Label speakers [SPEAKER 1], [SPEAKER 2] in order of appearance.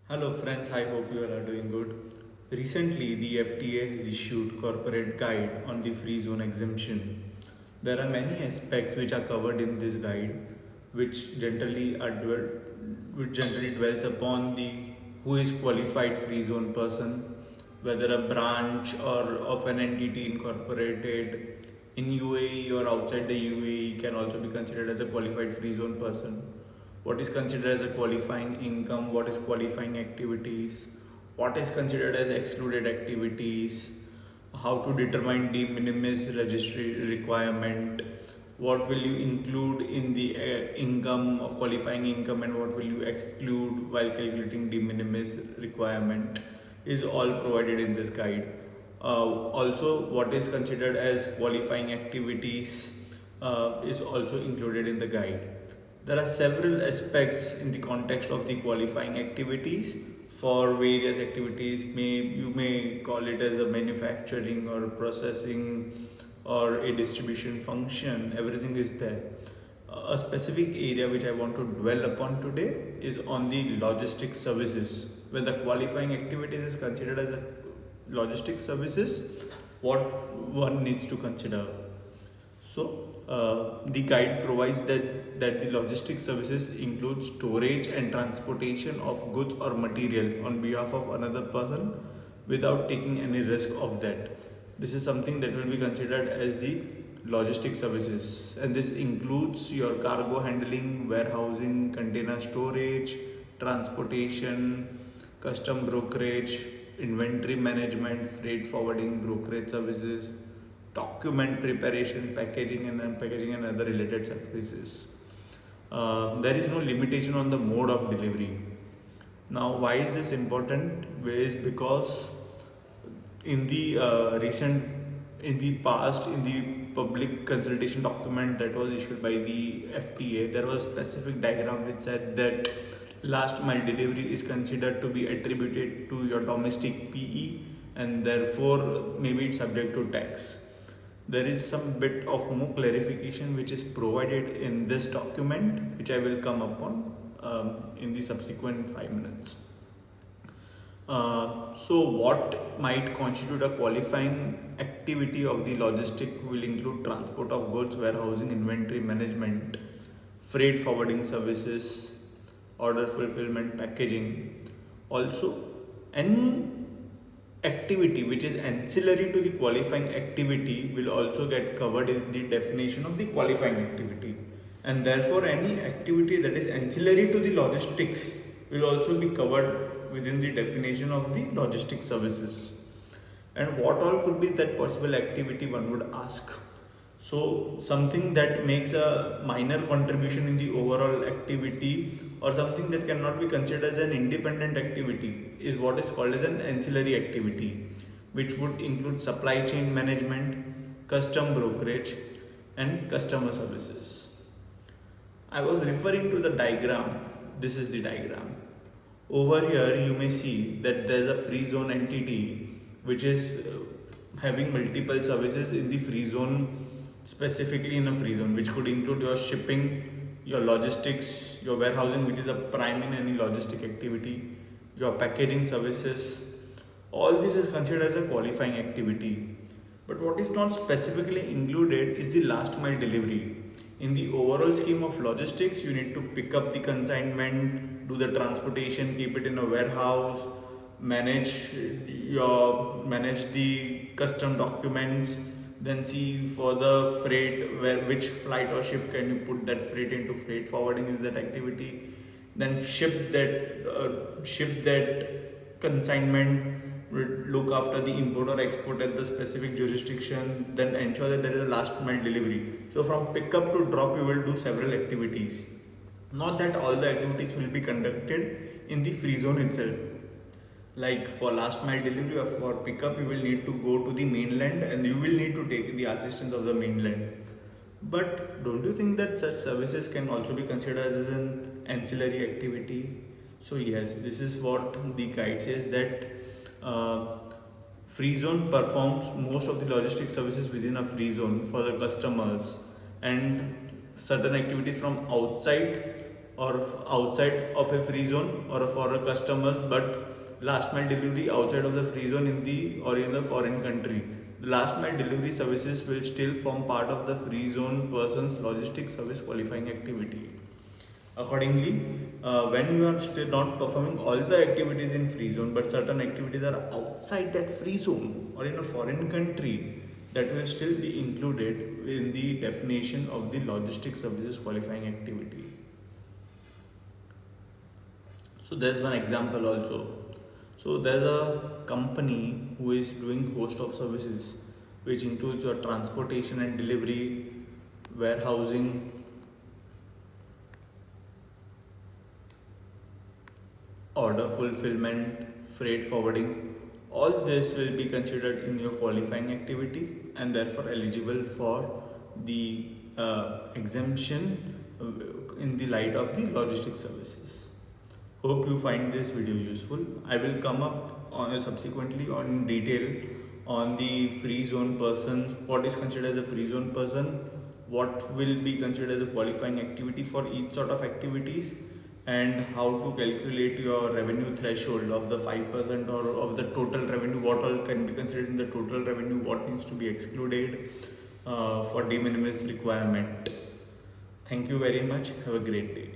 [SPEAKER 1] Hello friends, I hope you all are doing good. Recently, the FTA has issued corporate guide on the free zone exemption. There are many aspects which are covered in this guide, which which generally dwells upon the who is qualified free zone person, whether a branch or of an entity incorporated in UAE or outside the UAE can also be considered as a qualified free zone person, what is considered as a qualifying income, what is qualifying activities, what is considered as excluded activities, how to determine de minimis registry requirement, what will you include in the income of qualifying income and what will you exclude while calculating de minimis requirement is all provided in this guide. Also, what is considered as qualifying activities is also included in the guide. There are several aspects in the context of the qualifying activities. For various activities, you may call it as a manufacturing or processing or a distribution function. Everything is there. A specific area which I want to dwell upon today is on the logistics services. When the qualifying activities is considered as a logistics services, what one needs to consider. The guide provides that the logistics services include storage and transportation of goods or material on behalf of another person without taking any risk of that. This is something that will be considered as the logistics services, and this includes your cargo handling, warehousing, container storage, transportation, custom brokerage, inventory management, freight forwarding, brokerage services, document preparation, packaging and unpackaging, and other related services. There is no limitation on the mode of delivery. Now, why is this important? Is because in the in the past, in the public consultation document that was issued by the FTA, there was a specific diagram which said that last mile delivery is considered to be attributed to your domestic PE and therefore maybe it's subject to tax. There is some bit of more clarification which is provided in this document, which I will come upon in the subsequent 5 minutes. What might constitute a qualifying activity of the logistic will include transport of goods, warehousing, inventory management, freight forwarding services, order fulfillment, packaging. Also, any activity which is ancillary to the qualifying activity will also get covered in the definition of the qualifying activity, and therefore any activity that is ancillary to the logistics will also be covered within the definition of the logistic services. And what all could be that possible activity, one would ask. So something that makes a minor contribution in the overall activity or something that cannot be considered as an independent activity is what is called as an ancillary activity, which would include supply chain management, custom brokerage, and customer services. I was referring to the diagram. This is the diagram. Over here, you may see that there is a free zone entity which is having multiple services in the free zone, specifically in a free zone, which could include your shipping, your logistics, your warehousing, which is a prime in any logistic activity, your packaging services. All this is considered as a qualifying activity. But what is not specifically included is the last mile delivery. In the overall scheme of logistics, you need to pick up the consignment, do the transportation, keep it in a warehouse, manage the custom documents, then see for the freight where which flight or ship can you put that freight into. Freight forwarding is that activity. Then ship that consignment, look after the import or export at the specific jurisdiction, then ensure that there is a last mile delivery. So from pickup to drop, you will do several activities. Not that all the activities will be conducted in the free zone itself. Like for last mile delivery or for pickup, you will need to go to the mainland and you will need to take the assistance of the mainland. But don't you think that such services can also be considered as an ancillary activity? So yes, this is what the guide says, that uh, free zone performs most of the logistic services within a free zone for the customers, and certain activities from outside or outside of a free zone or for a customer, but last mile delivery outside of the free zone in the or in the foreign country. The last mile delivery services will still form part of the free zone person's logistics service qualifying activity. Accordingly, when you are still not performing all the activities in free zone, but certain activities are outside that free zone or in a foreign country, that will still be included in the definition of the logistics services qualifying activity. So there's one example also. So there's a company who is doing host of services, which includes your transportation and delivery, warehousing, order fulfillment, freight forwarding. All this will be considered in your qualifying activity and therefore eligible for the exemption in the light of the logistic services. Hope you find this video useful. I will come up on subsequently on detail on the free zone person, what is considered as a free zone person, what will be considered as a qualifying activity for each sort of activities, and how to calculate your revenue threshold of the 5% or of the total revenue, what all can be considered in the total revenue, what needs to be excluded for de minimis requirement. Thank you very much. Have a great day.